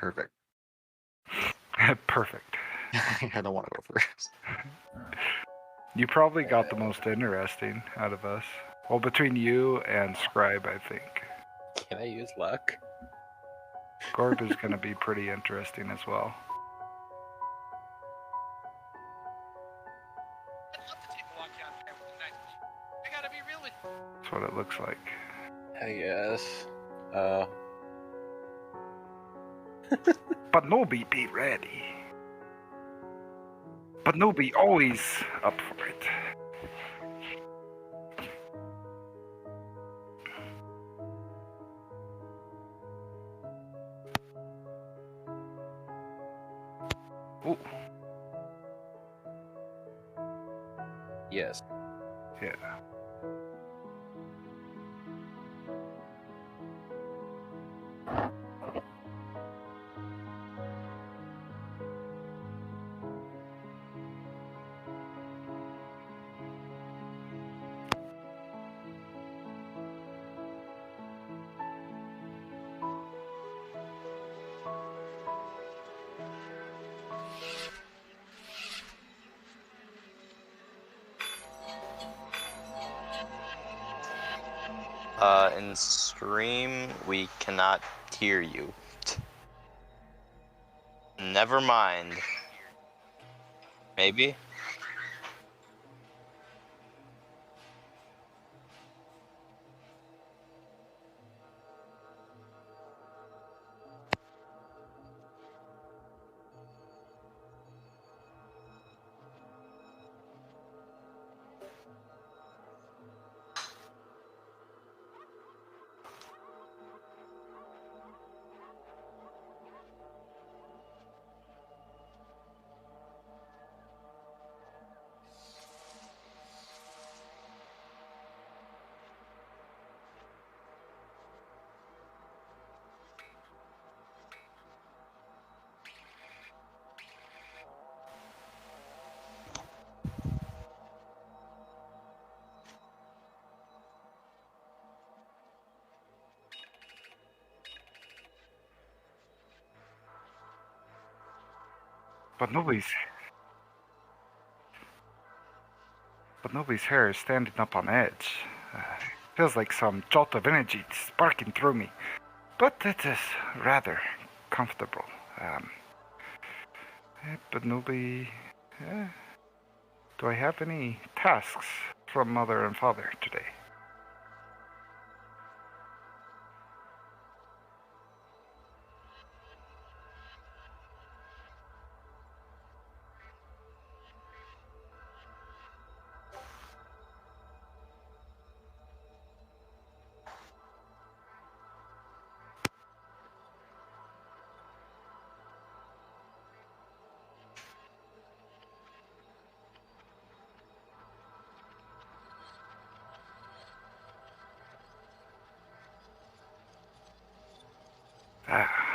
Perfect. Perfect. I don't want to go first. You probably got the most interesting out of us. Well, between you and Scribe, I think. Can I use luck? Gorb is going to be pretty interesting as well. That's what it looks like. I guess. But Nobi, be ready. But Nobi always up for it. Ooh. Yes. Yeah. In stream, we cannot hear you. Never mind. Maybe? But nobody's hair is standing up on edge. Feels like some jolt of energy sparking through me. But it is rather comfortable. But nobody... do I have any tasks from Mother and Father today?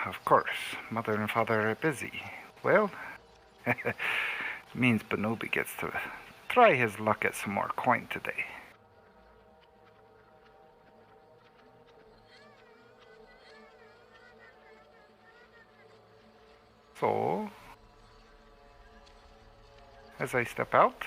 Of course. Mother and Father are busy. Well, means Benobi gets to try his luck at some more coin today. So, as I step out,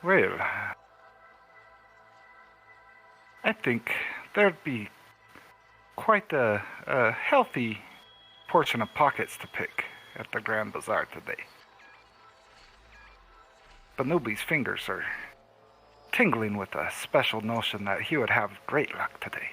well, I think there'd be quite a healthy portion of pockets to pick at the Grand Bazaar today. Benobi's fingers are tingling with a special notion that he would have great luck today.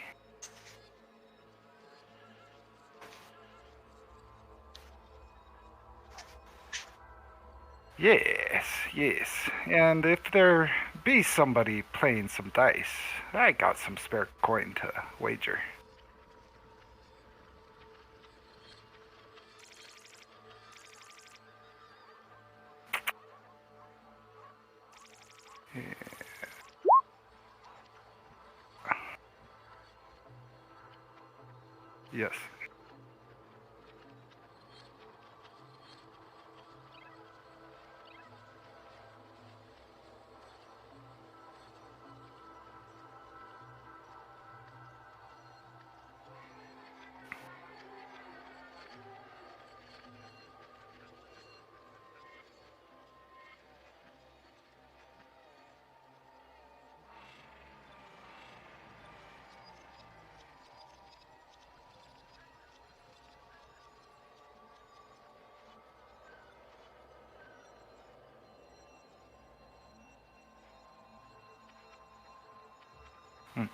Yes, yes. And if there be somebody playing some dice, I got some spare coin to wager. Yes. Hmm.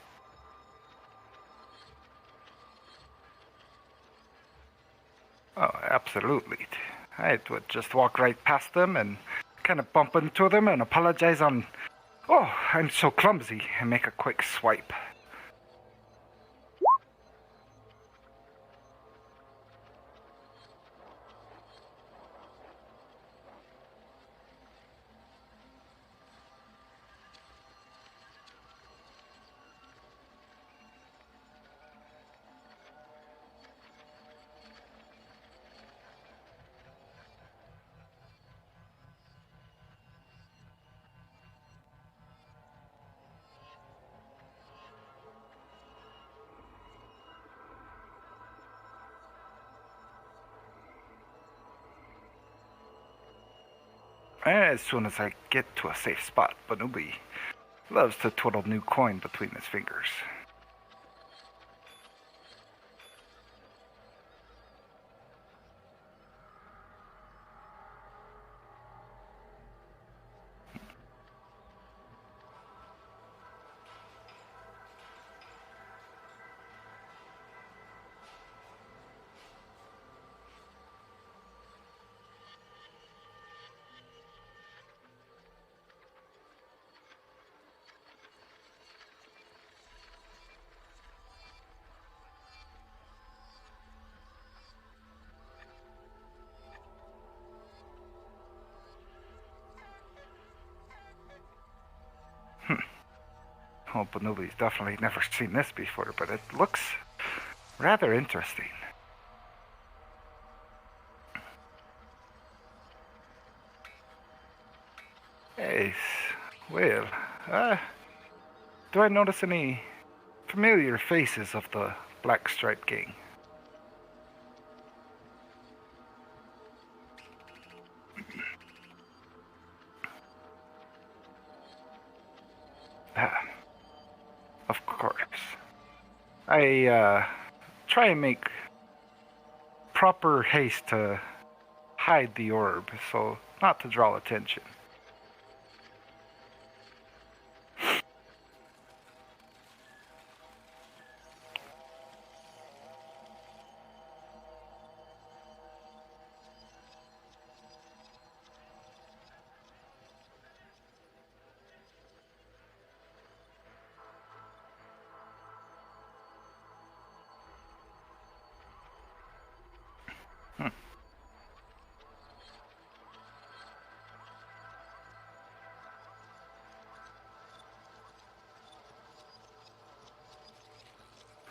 Oh, absolutely. I would just walk right past them and kind of bump into them and apologize on, oh, I'm so clumsy, and make a quick swipe. As soon as I get to a safe spot, Banubi loves to twiddle new coin between his fingers. Oh, Banubi's definitely never seen this before, but it looks rather interesting. Yes. Well, do I notice any familiar faces of the Black Stripe Gang? Ah, of course. I try and make proper haste to hide the orb, so not to draw attention.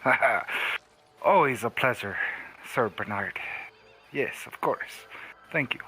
Haha. Always a pleasure, Sir Bernard. Yes, of course. Thank you.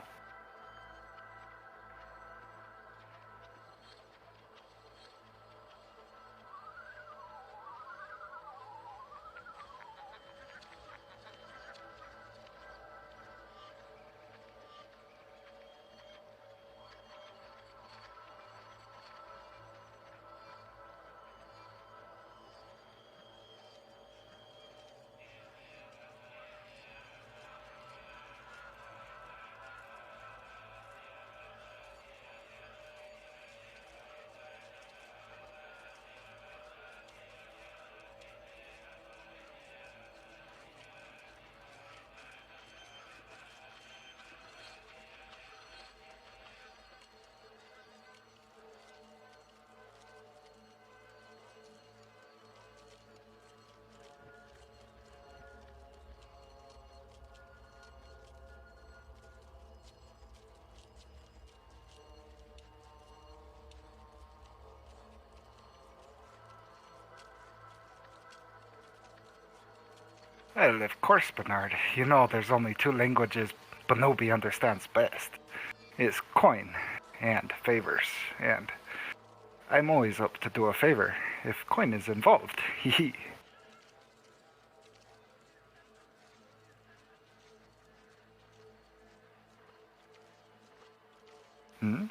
Well, of course, Bernard. You know there's only two languages Benobi understands best. It's coin and favors, and I'm always up to do a favor if coin is involved. Hee. Hmm?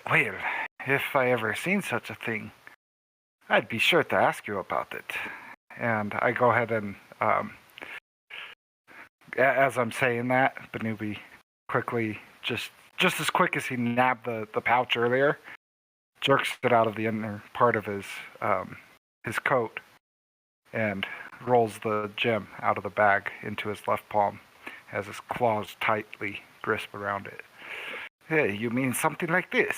Well, if I ever seen such a thing, I'd be sure to ask you about it. And I go ahead and, as I'm saying that, Benubi quickly, just as quick as he nabbed the pouch earlier, jerks it out of the inner part of his coat and rolls the gem out of the bag into his left palm as his claws tightly grasp around it. Hey, you mean something like this?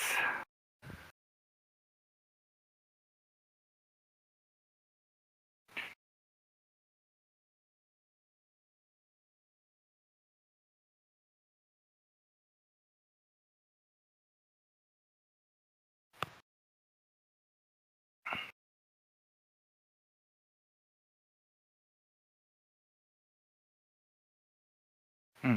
Hmm.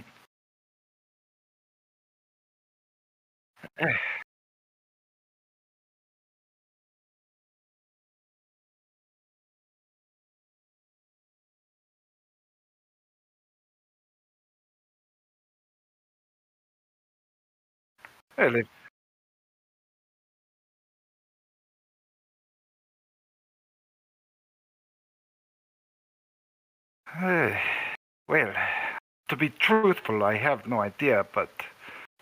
Well, uh, well, to be truthful, I have no idea, but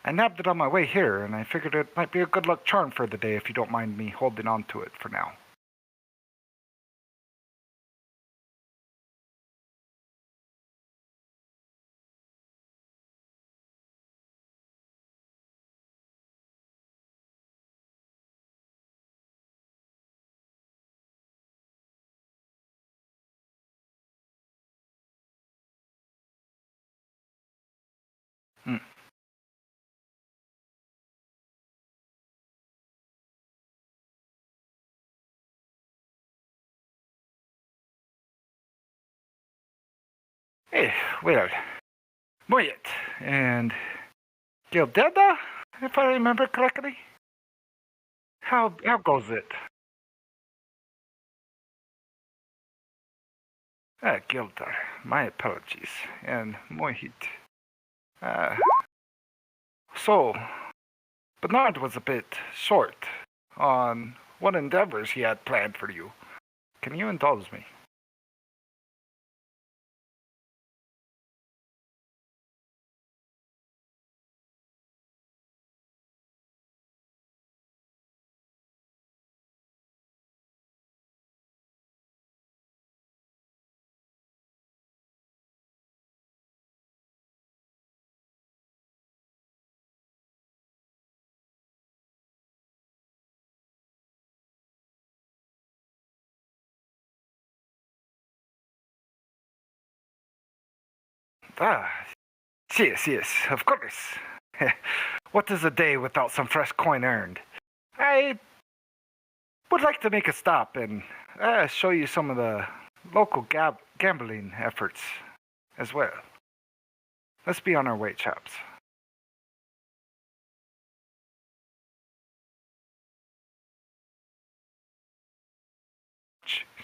I nabbed it on my way here, and I figured it might be a good luck charm for the day if you don't mind me holding on to it for now. Hmm. Eh, well, Moyet and Gildeda, if I remember correctly. How goes it? Gildar, my apologies, and Mohit. Uh, so, Bernard was a bit short on what endeavors he had planned for you. Can you indulge me? Ah, yes, of course. What is a day without some fresh coin earned? I would like to make a stop and show you some of the local gambling efforts as well. Let's be on our way, chaps.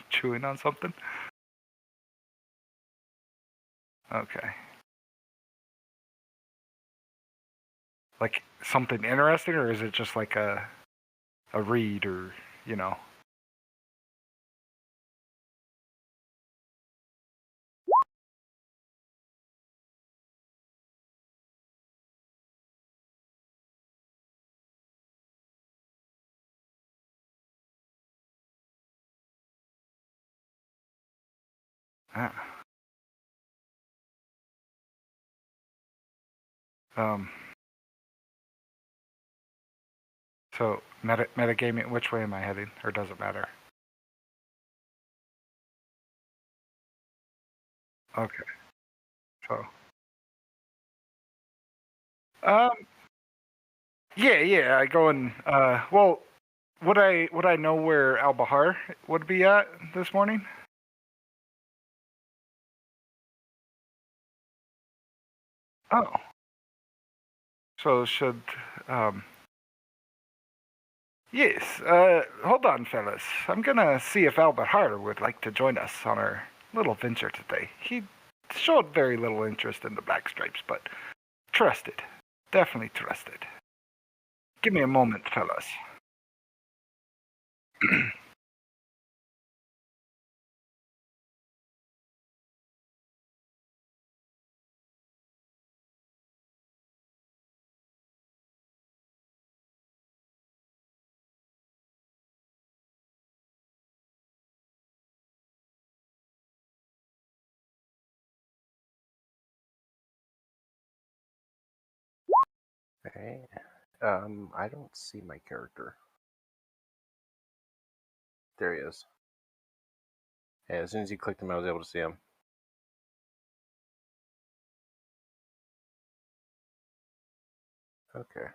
Chewing on something? Okay. Like something interesting, or is it just like a read, or you know? Ah. So metagaming. Which way am I heading, or does it matter? Okay. So. Um. Yeah. I go and well, would I know where Al Bahar would be at this morning? Oh. So should yes. Hold on, fellas. I'm gonna see if Al Bahar would like to join us on our little venture today. He showed very little interest in the Black Stripes, but trusted. Definitely trusted. Give me a moment, fellas. Okay. I don't see my character. There he is. Yeah, as soon as you clicked him, I was able to see him. Okay.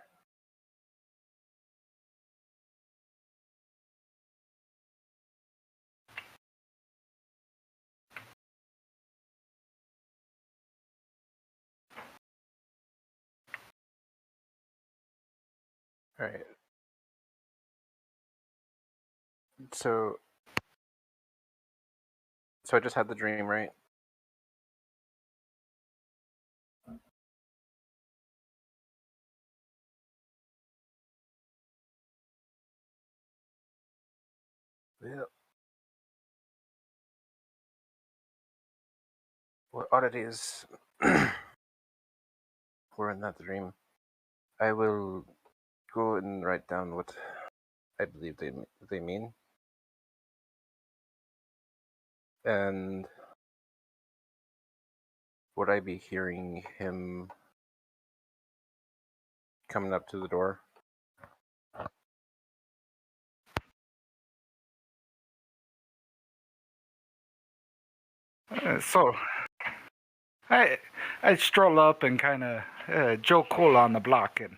All right. So I just had the dream, right? Yeah. What oddities were in that dream? I will go and write down what I believe they mean, and would I be hearing him coming up to the door? So I stroll up and kind of Joe Cool on the block and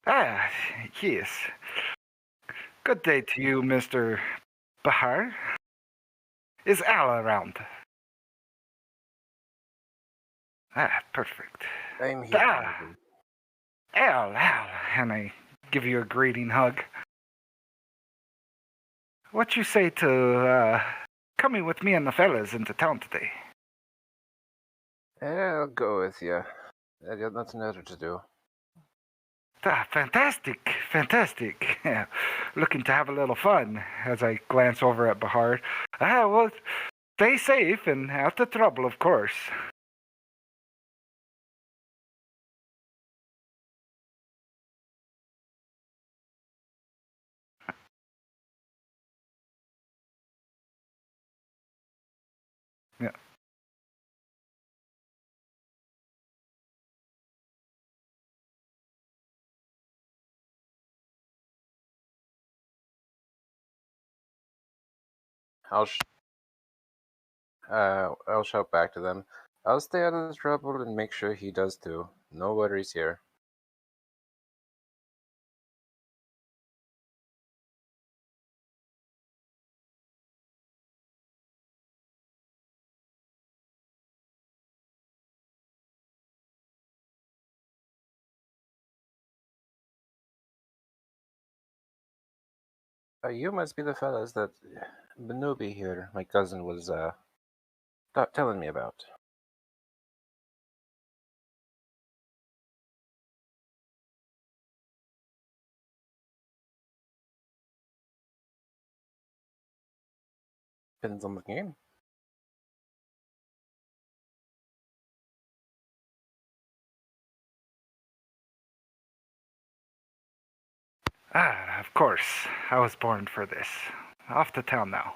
ah yes. Good day to you, Mr. Bahar. Is Al around? Ah, perfect. I'm here. Ah, Al, and I give you a greeting hug. What you say to coming with me and the fellas into town today? I'll go with you. I got nothing better to do. Ah, fantastic. Looking to have a little fun as I glance over at Bahar. Ah, well, stay safe and out of trouble, of course. Yeah. I'll I'll shout back to them. I'll stay out of the trouble and make sure he does too. No worries here. You must be the fellas that Benubi here, my cousin, was telling me about. Depends on the game. Of course. I was born for this. Off to town now.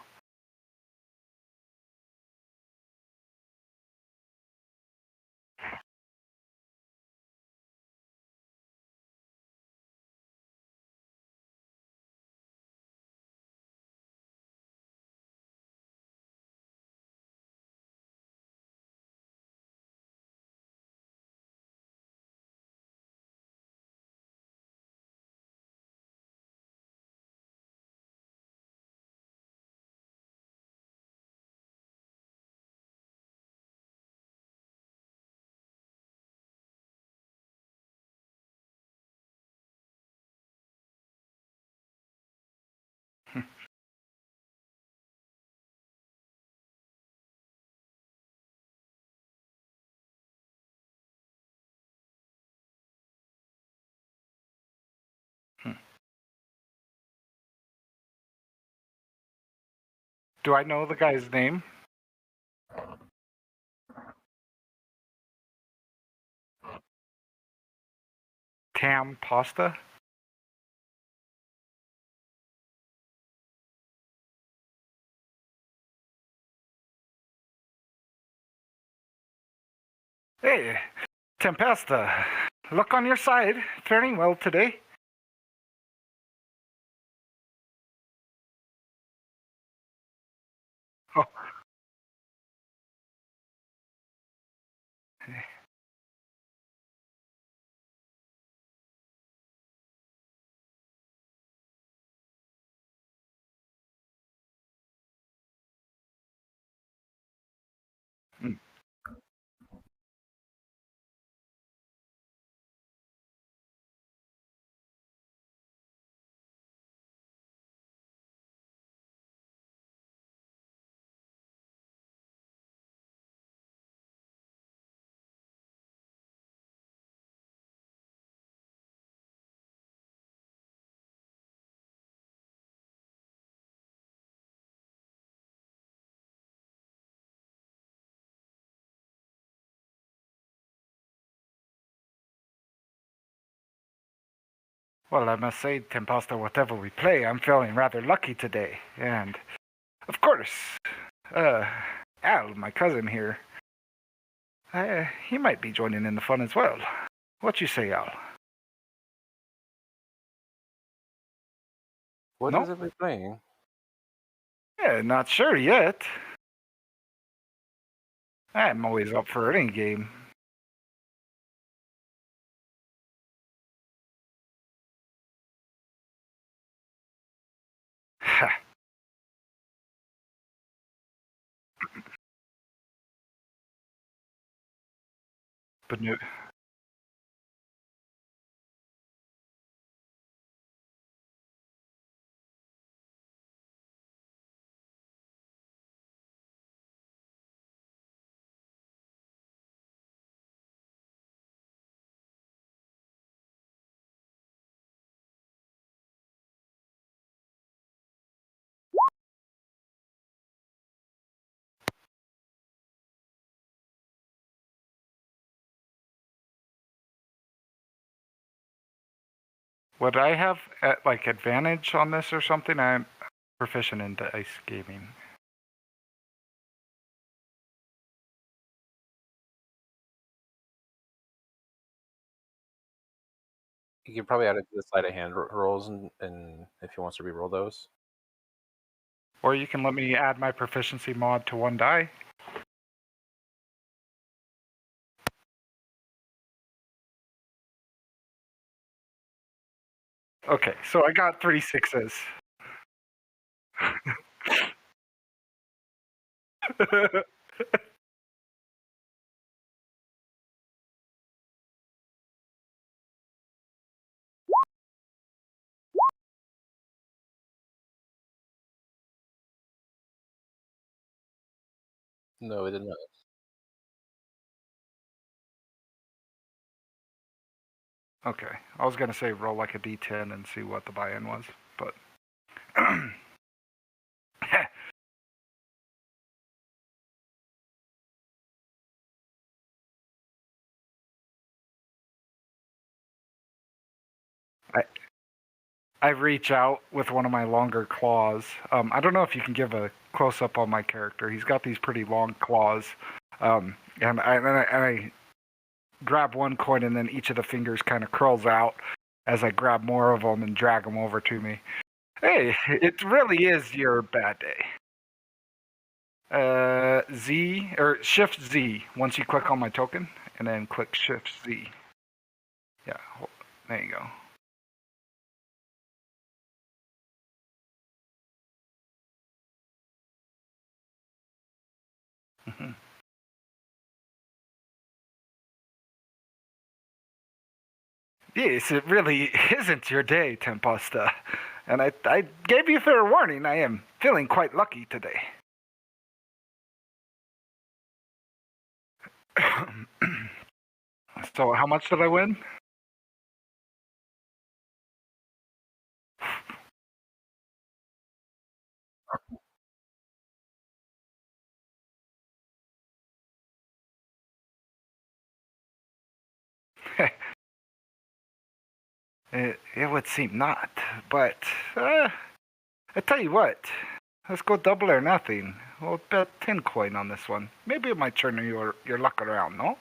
Do I know the guy's name? Tam Pasta? Hey, Tempesta. Look on your side. Faring well today. Oh. Mm. Well, I must say, Tempesta, whatever we play, I'm feeling rather lucky today. And, of course, Al, my cousin here, he might be joining in the fun as well. What you say, Al? What No? is it we're playing? Yeah, not sure yet. I'm always up for any game. Ha. But no. Would I have like advantage on this or something? I'm proficient in dice gaming. You can probably add it to the sleight of hand rolls, and if he wants to re-roll those. Or you can let me add my proficiency mod to one die. Okay, so I got 3 6s. No, it did not. Okay, I was gonna say roll like a d10 and see what the buy-in was, but I reach out with one of my longer claws. I don't know if you can give a close up on my character. He's got these pretty long claws, and I grab one coin, and then each of the fingers kind of curls out as I grab more of them and drag them over to me. Hey, it really is your bad day. Z or Shift Z once you click on my token, and then click Shift Z. Yeah, there you go. Mhm. Yes, it really isn't your day, Tempesta. And I gave you fair warning. I am feeling quite lucky today. So, how much did I win? It would seem not, but I tell you what, let's go double or nothing. We'll bet 10 coin on this one. Maybe it might turn your luck around, no?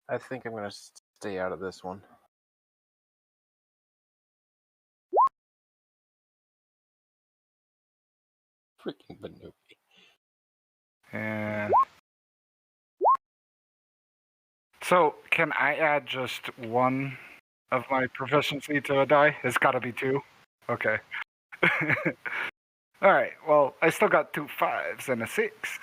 I think I'm gonna stay out of this one. Freaking Banuki. And so, can I add just one of my proficiency to a die? It's got to be two. Okay. All right. Well, I still got 2 5s and a 6.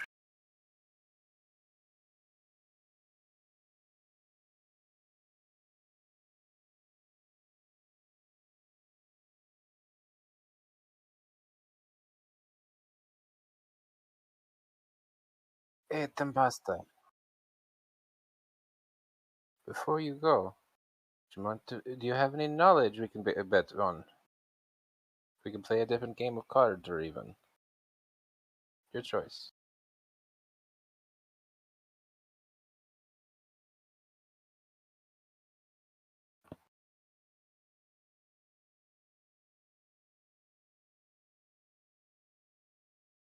Hey, Tempesta. Before you go, do you have any knowledge we can bet on? We can play a different game of cards, or even your choice.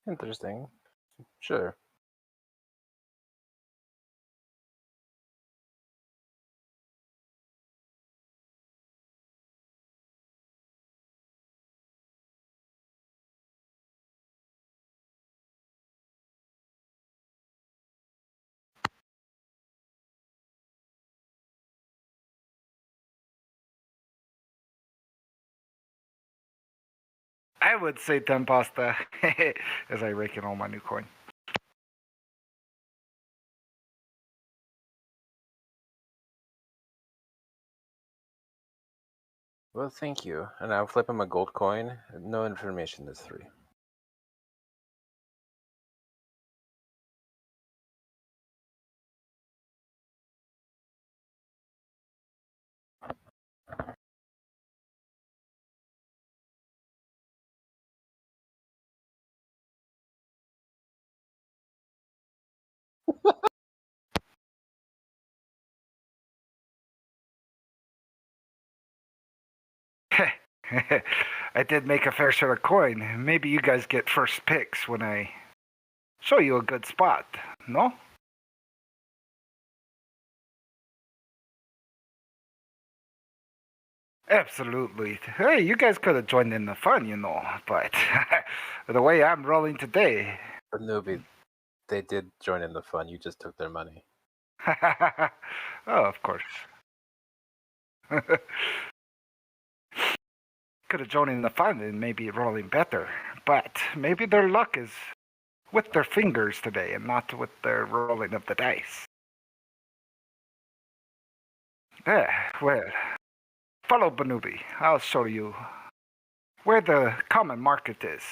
Interesting. Sure. I would say 10 pasta as I rake in all my new coin. Well, thank you. And I'll flip him a gold coin. No information is 3. I did make a fair share of coin. Maybe you guys get first picks when I show you a good spot, no? Absolutely. Hey, you guys could have joined in the fun, but the way I'm rolling today. But newbie, they did join in the fun. You just took their money. Oh, of course. Could have joined in the fun and maybe rolling better, but maybe their luck is with their fingers today and not with their rolling of the dice. Yeah, well, follow Banubi. I'll show you where the common market is.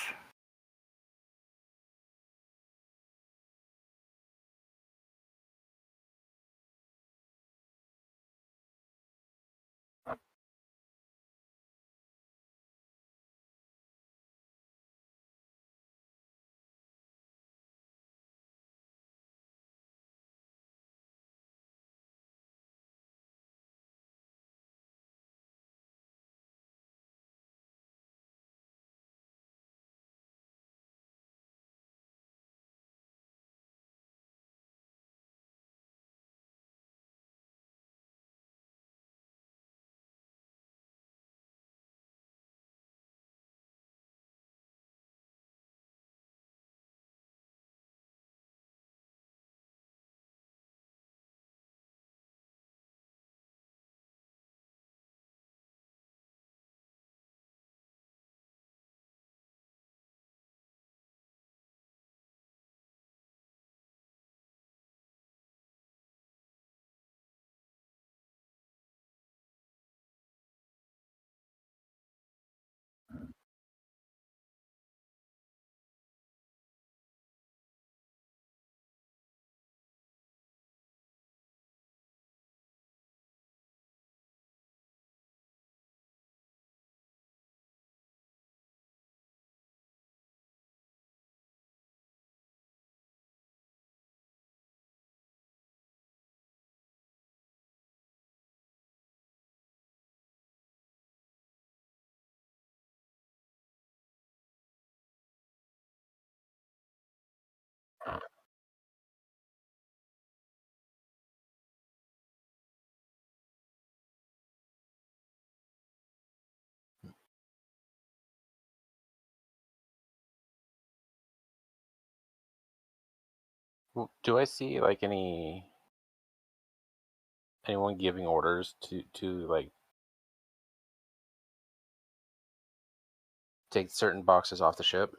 Do I see like anyone giving orders to like take certain boxes off the ship?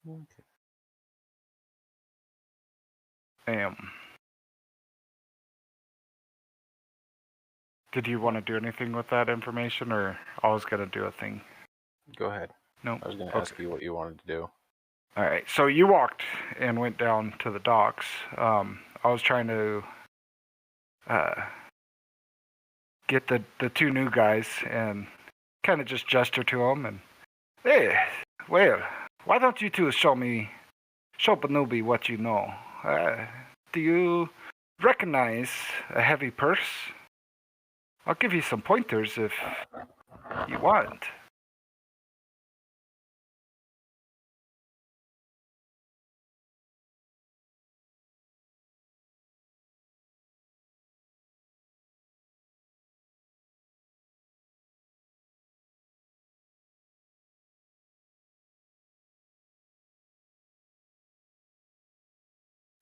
Okay. Did you want to do anything with that information, or I was gonna do a thing? Go ahead. No. I was going to Okay. ask you what you wanted to do. All right. So you walked and went down to the docks. I was trying to get the two new guys and kind of just gesture to them and, hey, well, why don't you two show Panubi what you know? Do you recognize a heavy purse? I'll give you some pointers if you want.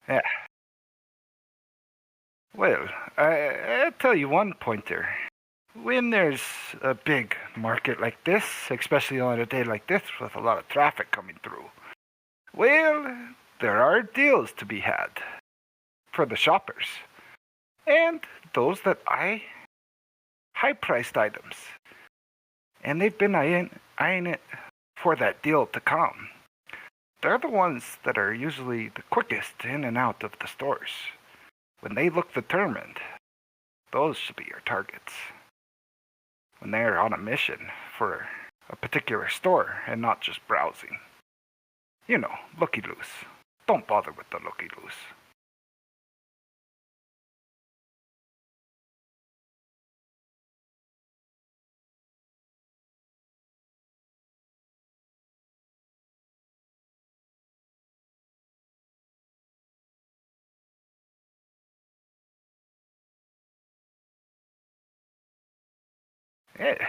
Yeah. Well, I'll tell you one pointer. When there's a big market like this, especially on a day like this with a lot of traffic coming through, well, there are deals to be had for the shoppers. And those that buy high-priced items. And they've been eyeing it for that deal to come. They're the ones that are usually the quickest in and out of the stores. When they look determined, those should be your targets. When they're on a mission for a particular store and not just browsing. You know, looky-loose. Don't bother with the looky-loose. Yeah,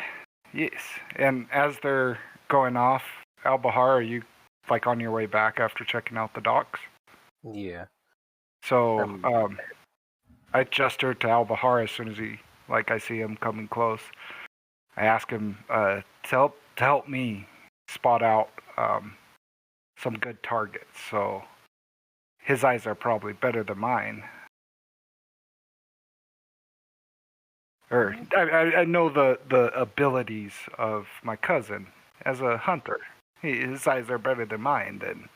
yes. And as they're going off, Al-Bahar, are you like on your way back after checking out the docks? Yeah. So I gesture to Al-Bahar as soon as I see him coming close. I ask him to help me spot out some good targets. So his eyes are probably better than mine. Or I know the abilities of my cousin as a hunter. His eyes are better than mine, then.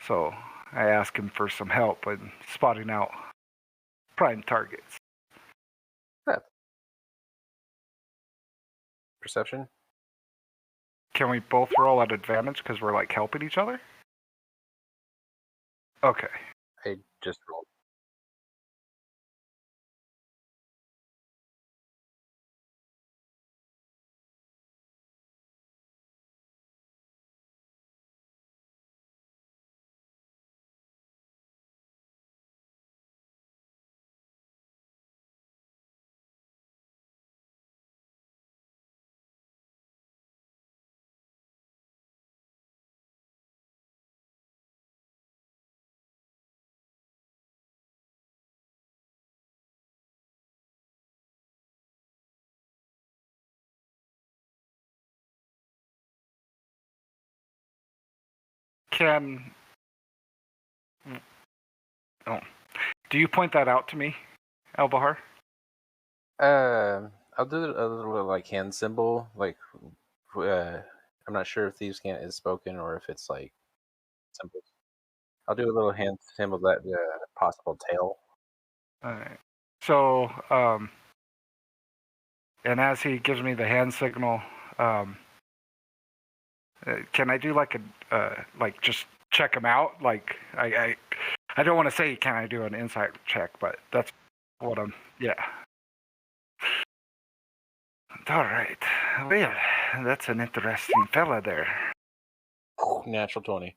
So I ask him for some help in spotting out prime targets. Perception? Can we both roll at advantage because we're like helping each other? Okay. I just rolled. Do you point that out to me, Al-Bahar? I'll do a little like hand symbol, like I'm not sure if thieves can't is spoken or if it's like symbols. I'll do a little hand symbol that possible tail. Alright. So, and as he gives me the hand signal, can I do like like just check him out? Like, I don't want to say can I do an insight check, but that's what yeah. Alright. Well, that's an interesting fella there. Natural 20.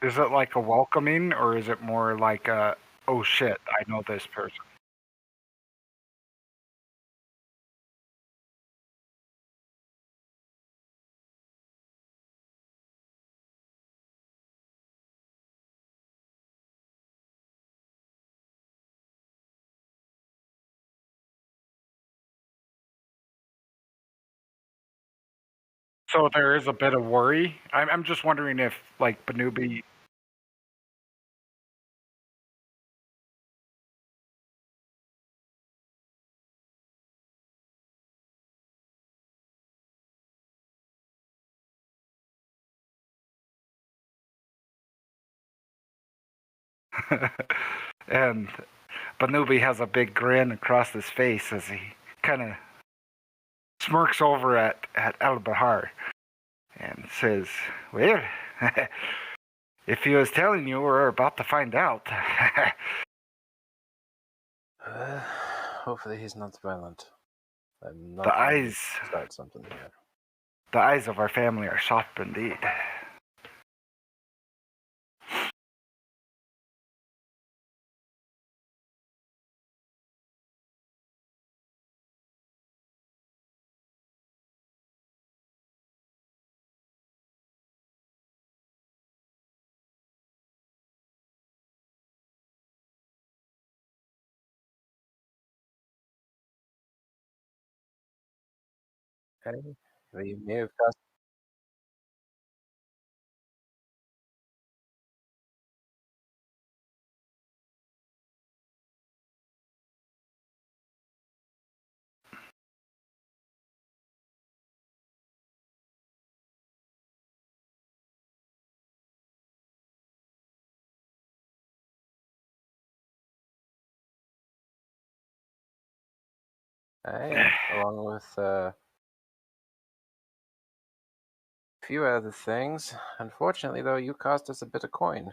Is it like a welcoming, or is it more like a, oh shit, I know this person? So there is a bit of worry. I'm just wondering if, like, Banubi. And Banubi has a big grin across his face as he kind of smirks over at Al-Bahar. and says, "Well, if he was telling you, we're about to find out." Hopefully he's not violent. I'm not The trying eyes, to start something here. the eyes of our family are sharp indeed. Okay. Well, you may have cost. Hey, along with a few other things. Unfortunately, though, you cost us a bit of coin.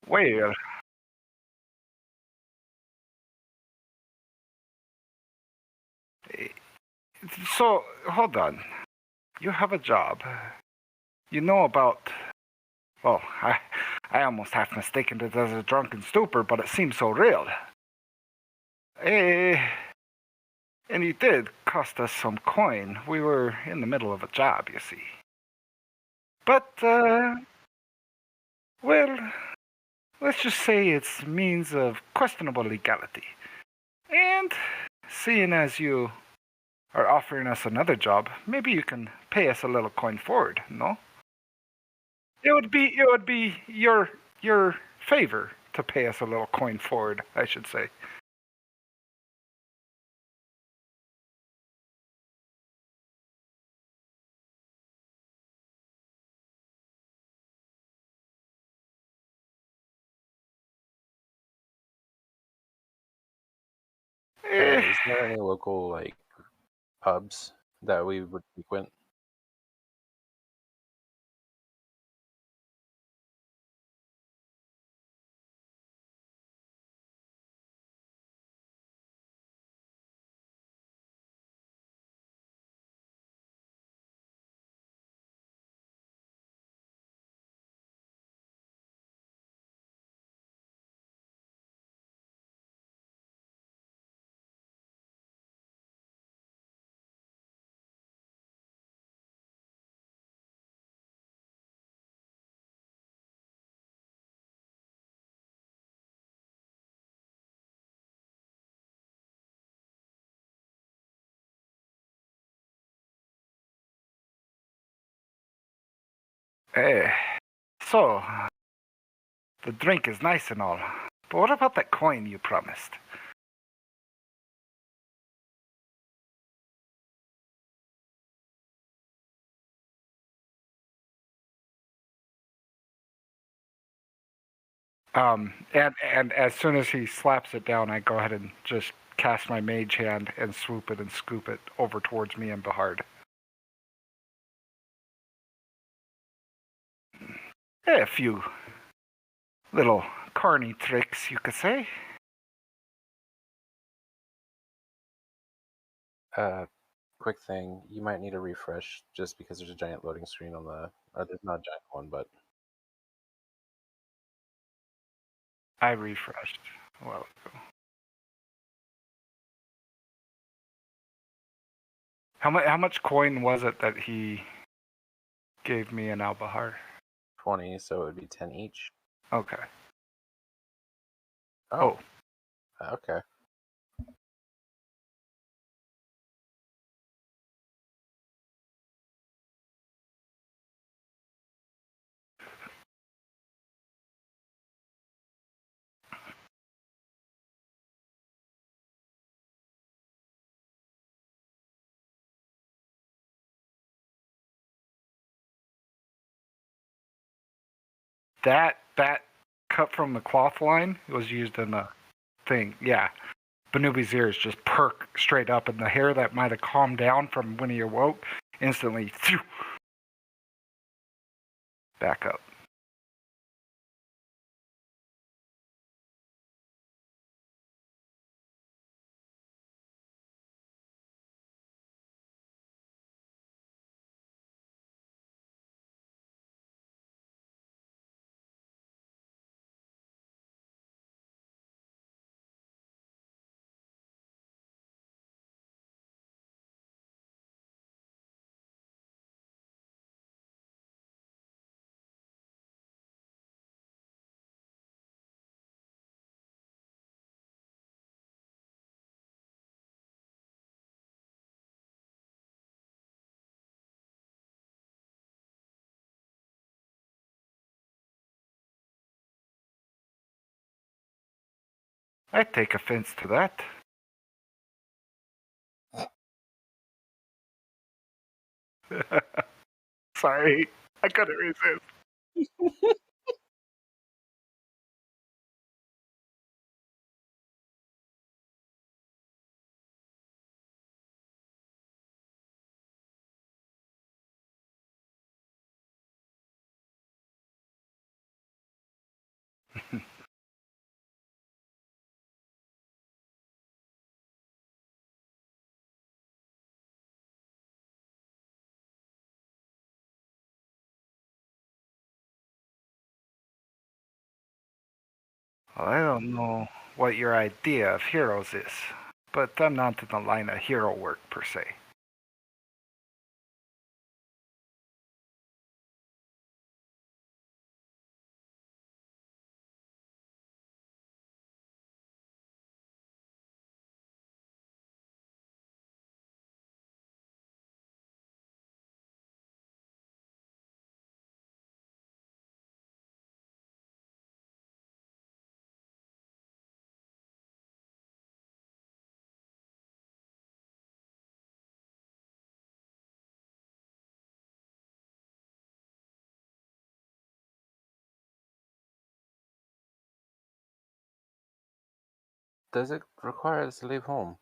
Well, so hold on. You have a job. You know about. Well, I almost half mistaken it as a drunken stupor, but it seems so real. Eh, and you did cost us some coin. We were in the middle of a job, you see. But, well, let's just say it's means of questionable legality. And seeing as you are offering us another job, maybe you can pay us a little coin forward, no? It would be your favor to pay us a little coin forward, I should say. Is there any local like pubs that we would frequent? Eh, so, the drink is nice and all, but what about that coin you promised? And as soon as he slaps it down, I go ahead and just cast my mage hand and swoop it and scoop it over towards me and Bahard. A few little carny tricks, you could say. Quick thing, you might need a refresh just because there's a giant loading screen on the. There's not a giant one, but I refreshed a while ago. How much coin was it that he gave me in Albahar? 20, so it would be 10 each. Okay. Oh, okay. That cut from the cloth line was used in the thing. Yeah. Benubi's ears just perk straight up, and the hair that might have calmed down from when he awoke instantly back up. I take offense to that. Sorry, I couldn't resist. Well, I don't know what your idea of heroes is, but I'm not in the line of hero work per se. Does it require us to leave home?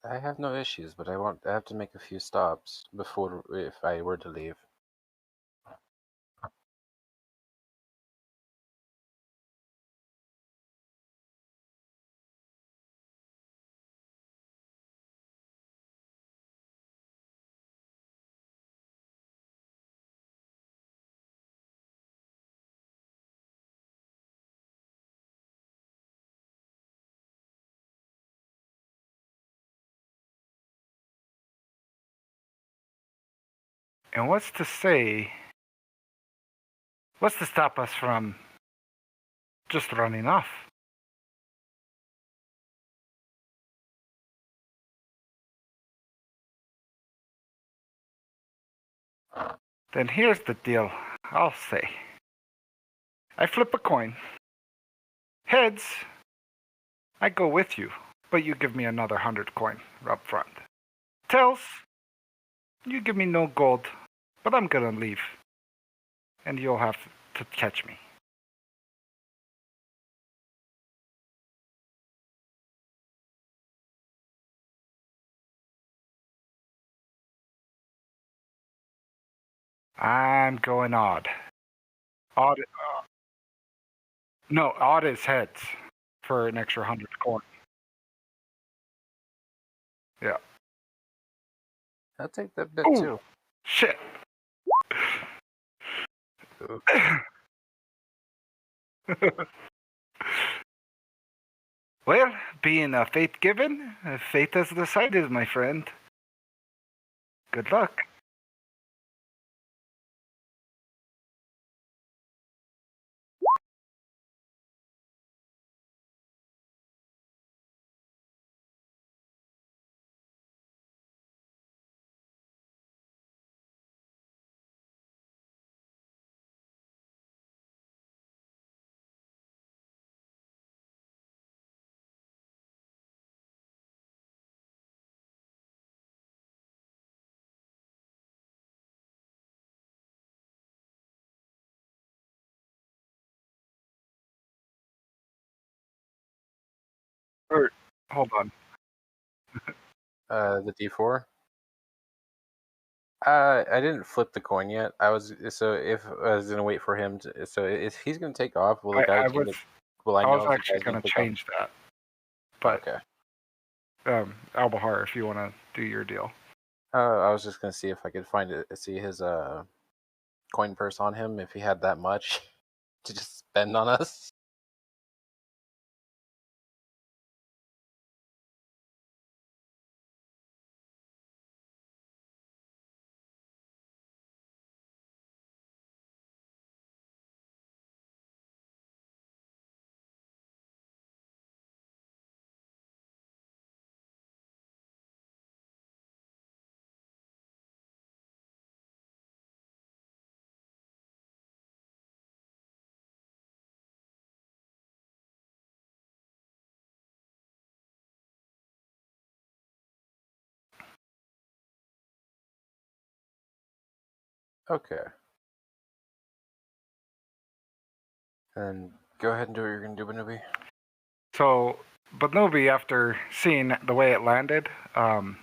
I have no issues, but I have to make a few stops before if I were to leave. And what's to stop us from just running off? Then here's the deal, I'll say. I flip a coin. Heads, I go with you, but you give me another 100 coin up front. Tails, you give me no gold, but I'm gonna leave. And you'll have to catch me. I'm going odd. Odd. No, odd is heads for an extra 100 coin. Yeah. I'll take that bit Ooh, too. shit. Well, being a fate given, fate has decided, my friend. Good luck. Hold on. The D4. I didn't flip the coin yet. If I was gonna wait for him to, so if he's gonna take off, will the guys I was will I I know was if the actually guy's going gonna to take off? change that, but Okay. Albahar, if you want to do your deal. I was just gonna see if I could see his coin purse on him if he had that much to just spend on us. Okay. And go ahead and do what you're gonna do, Banubi. So, Banobi, after seeing the way it landed, and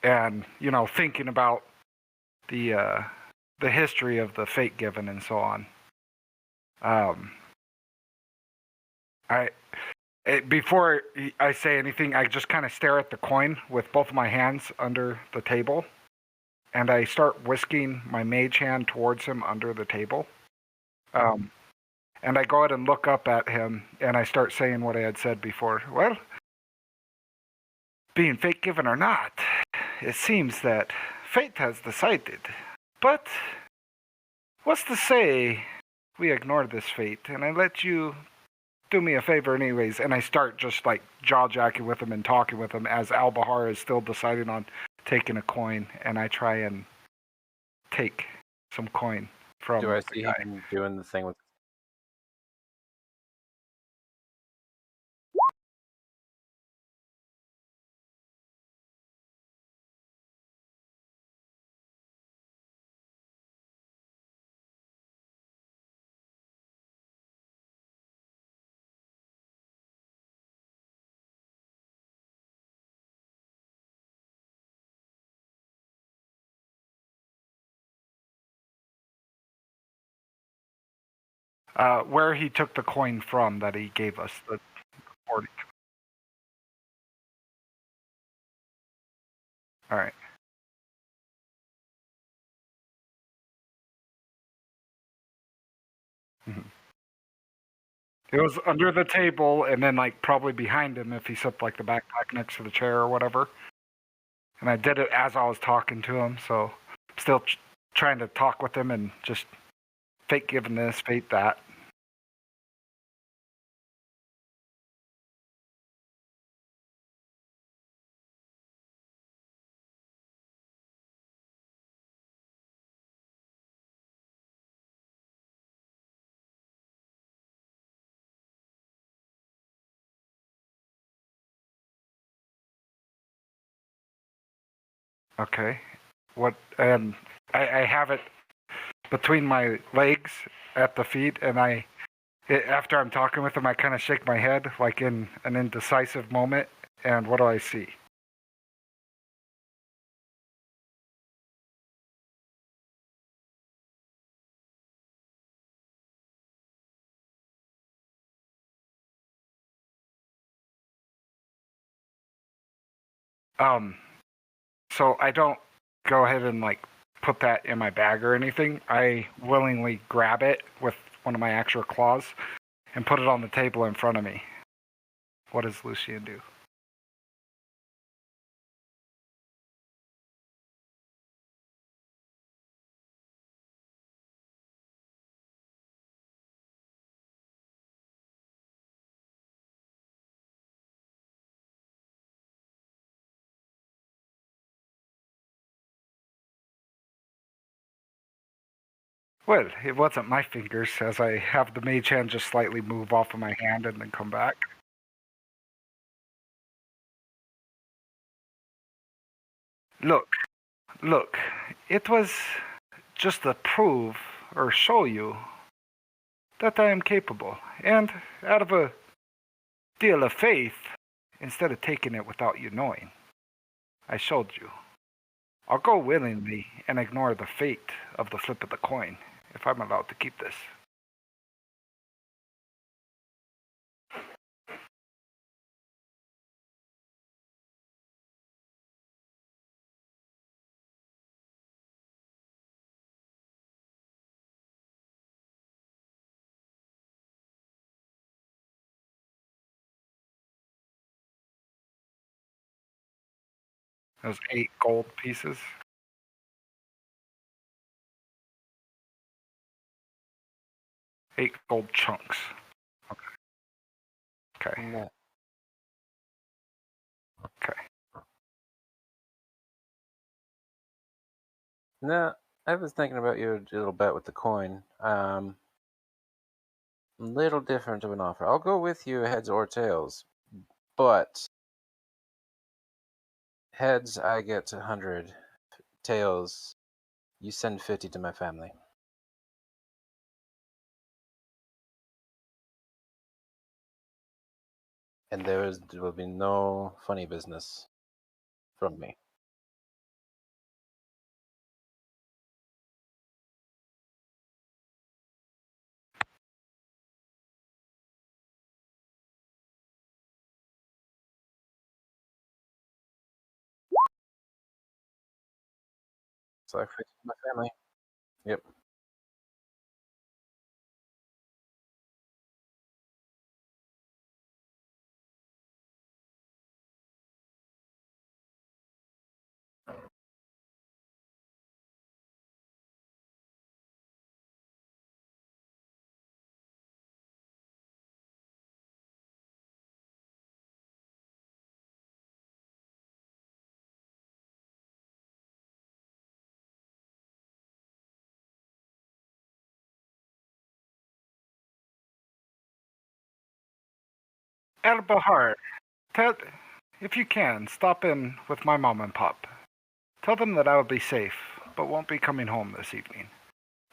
thinking about the history of the fate given and so on, before I say anything, I just kind of stare at the coin with both of my hands under the table, and I start whisking my mage hand towards him under the table. And I go ahead and look up at him, and I start saying what I had said before. Well, being fate given or not, it seems that fate has decided. But what's to say we ignore this fate, and I let you do me a favor anyways, and I start just like jaw-jacking with him and talking with him as Albahar is still deciding on taking a coin, and I try and take some coin from Do I the see guy. him doing the thing with? Where he took the coin from that he gave us, the 40. All right. Mm-hmm. It was under the table, and then like probably behind him if he set like the backpack next to the chair or whatever. And I did it as I was talking to him, so I'm still trying to talk with him and just fate giving this, fate that. Okay. What? And I have it between my legs at the feet, and after I'm talking with him, I kind of shake my head like in an indecisive moment. And what do I see? Um, so I don't go ahead and like put that in my bag or anything. I willingly grab it with one of my actual claws and put it on the table in front of me. What does Lucian do? Well, it wasn't my fingers, as I have the mage hand just slightly move off of my hand and then come back. Look, it was just to prove or show you that I am capable. And out of a deal of faith, instead of taking it without you knowing. I showed you. I'll go willingly and ignore the fate of the flip of the coin if I'm allowed to keep this. Those 8 gold pieces. 8 gold chunks. Okay. No. Okay. No, I was thinking about your little bet with the coin. Little different of an offer. I'll go with you heads or tails, but heads I get 100, tails you send 50 to my family. And there will be no funny business from me. So I 50 to my family. Yep. El Bahar, if you can, stop in with my mom and pop. Tell them that I will be safe, but won't be coming home this evening.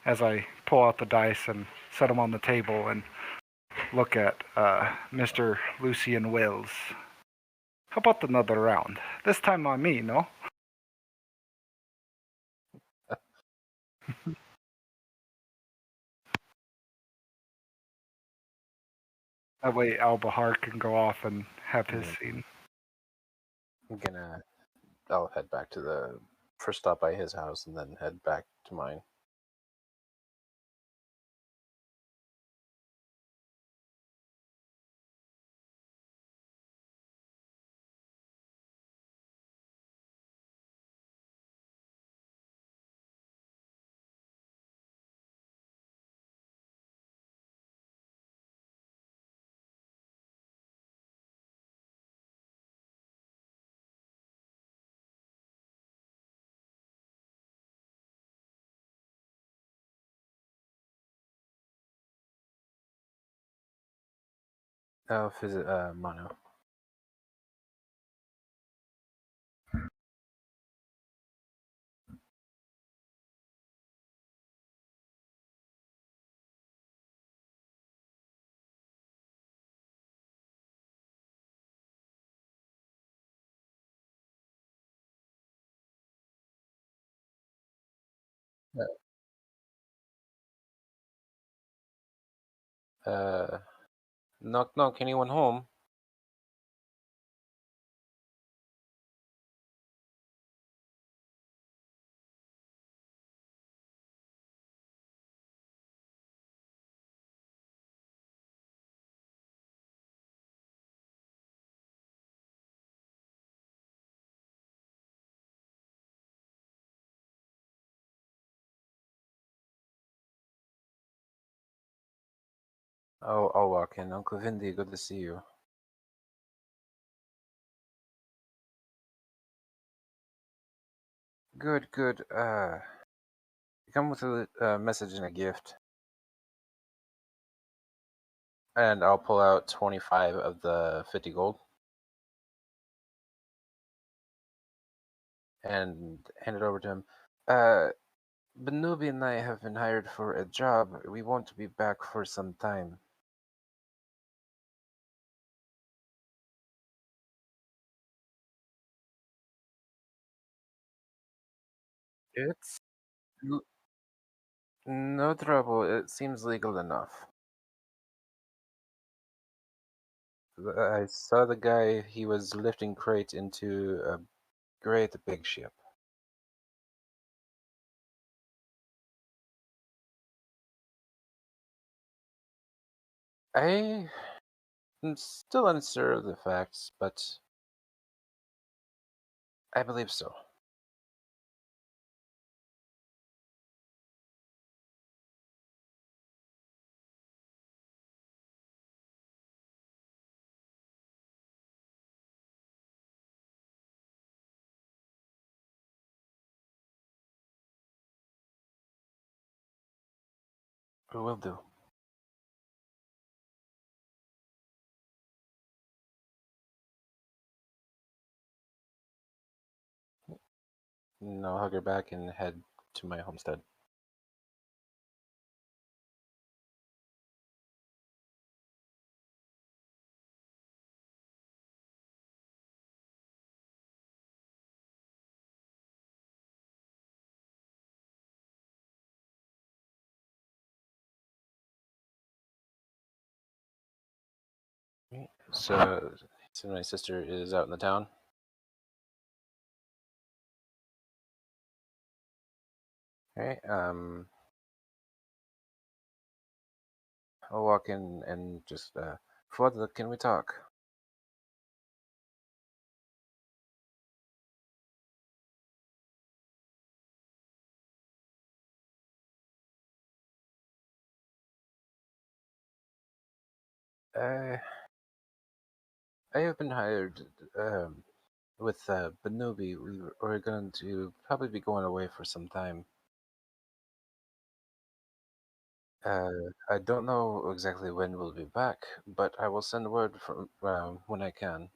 As I pull out the dice and set them on the table and look at Mr. Lucian Wills. How about another round? This time on me, no? That way Al Bahar can go off and have his scene. I'll head back to the first stop by his house and then head back to mine. I'll visit Mono. Knock knock, anyone home? I'll walk in. Uncle Vindy, good to see you. Good, good. Come with a message and a gift. And I'll pull out 25 of the 50 gold. And hand it over to him. Benubi and I have been hired for a job. We want to be back for some time. It's no trouble. It seems legal enough. I saw the guy. He was lifting crate into a great big ship. I am still unsure of the facts, but I believe so. We will do. And I'll hug her back and head to my homestead. So my sister is out in the town. Okay. I'll walk in and just, Father, can we talk? Uh, I have been hired, with, Benubi. We're going to probably be going away for some time. I don't know exactly when we'll be back, but I will send word from, when I can.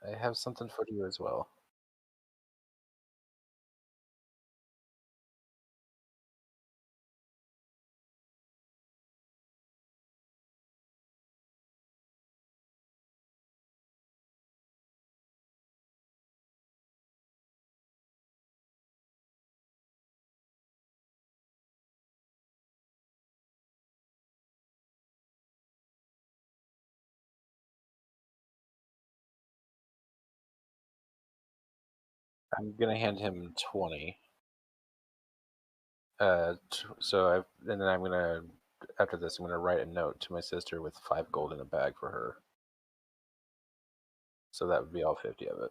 I have something for you as well. I'm gonna hand him 20. And then I'm gonna, after this, I'm gonna write a note to my sister with 5 gold in a bag for her. So that would be all 50 of it.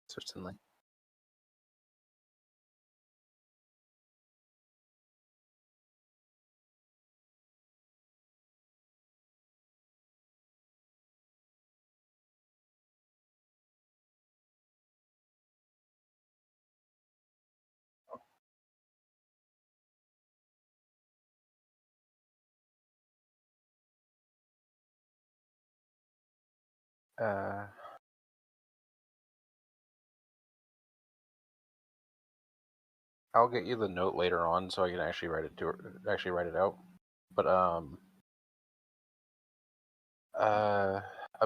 Certainly. Uh, I'll get you the note later on so I can actually write it out. But I'm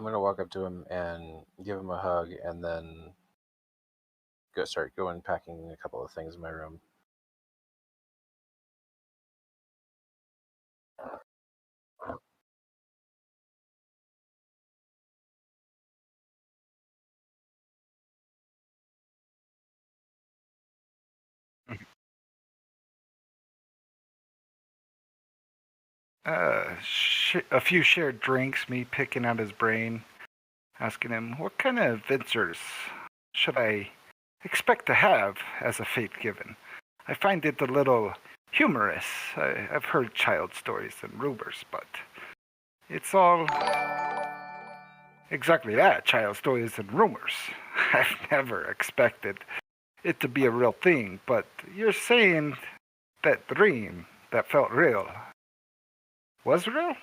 gonna walk up to him and give him a hug, and then start going packing a couple of things in my room. A few shared drinks, me picking out his brain. asking him, what kind of adventures should I expect to have as a fate given? I find it a little humorous. I've heard child stories and rumors, but it's all exactly that, child stories and rumors. I've never expected it to be a real thing, but you're saying that dream that felt real was real?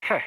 Heh.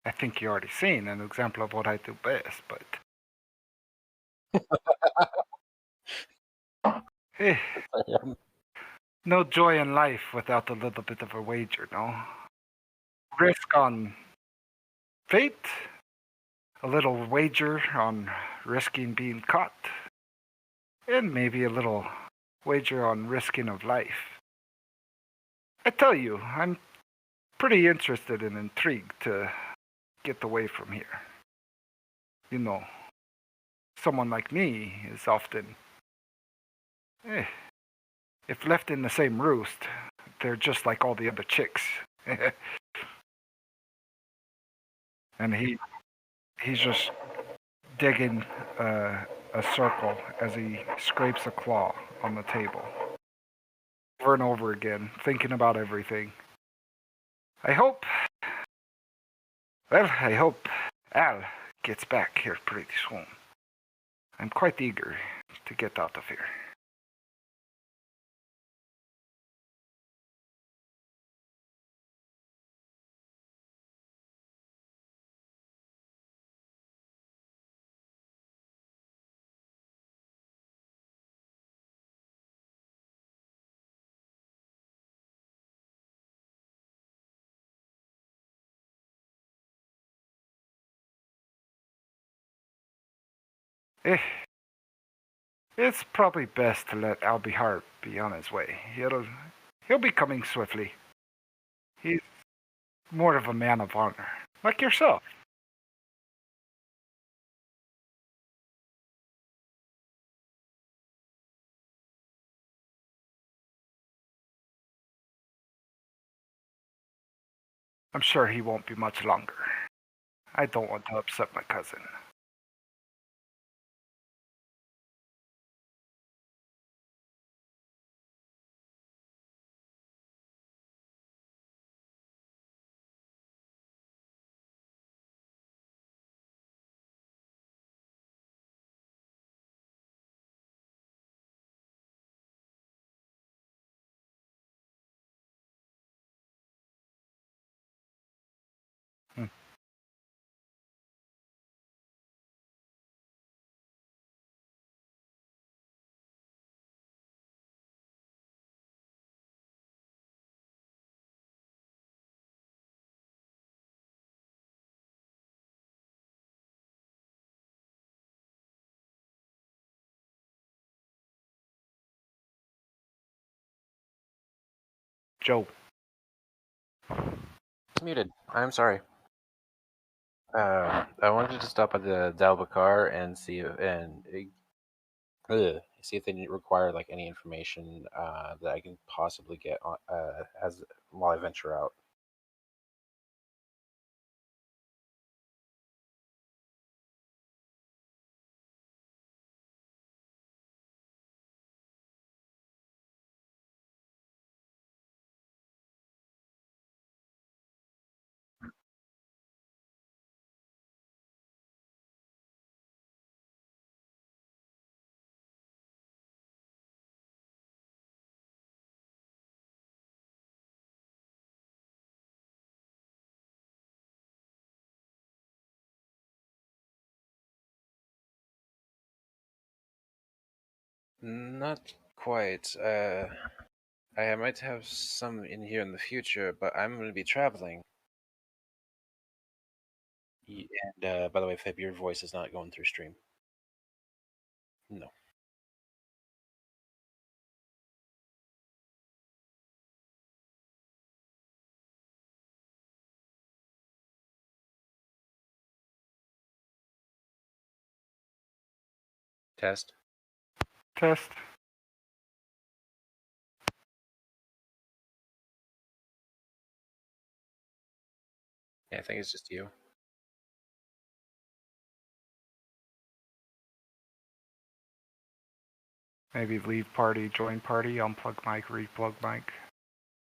I think you already seen an example of what I do best, but eh, no joy in life without a little bit of a wager, no? Risk on fate, a little wager on risking being caught, and maybe a little wager on risking of life. I tell you, I'm pretty interested and intrigued to get away from here. You know, someone like me is often, eh, if left in the same roost, they're just like all the other chicks. And he's just digging a circle as he scrapes a claw on the table. Over and over again, thinking about everything. I hope, I hope Al gets back here pretty soon. I'm quite eager to get out of here. It's probably best to let Albihart be on his way. He'll be coming swiftly. He's more of a man of honor, like yourself. I'm sure he won't be much longer. I don't want to upset my cousin. Hmm. Joe. Muted. I'm sorry. I wanted to stop at the Dalbacar and see see if they require like any information that I can possibly get on, as while I venture out. Not quite. I might have some in here in the future, but I'm going to be traveling. And by the way, Fib, your voice is not going through stream. No. Test. Test. Yeah, I think it's just you. Maybe leave party, join party, unplug mic, replug mic.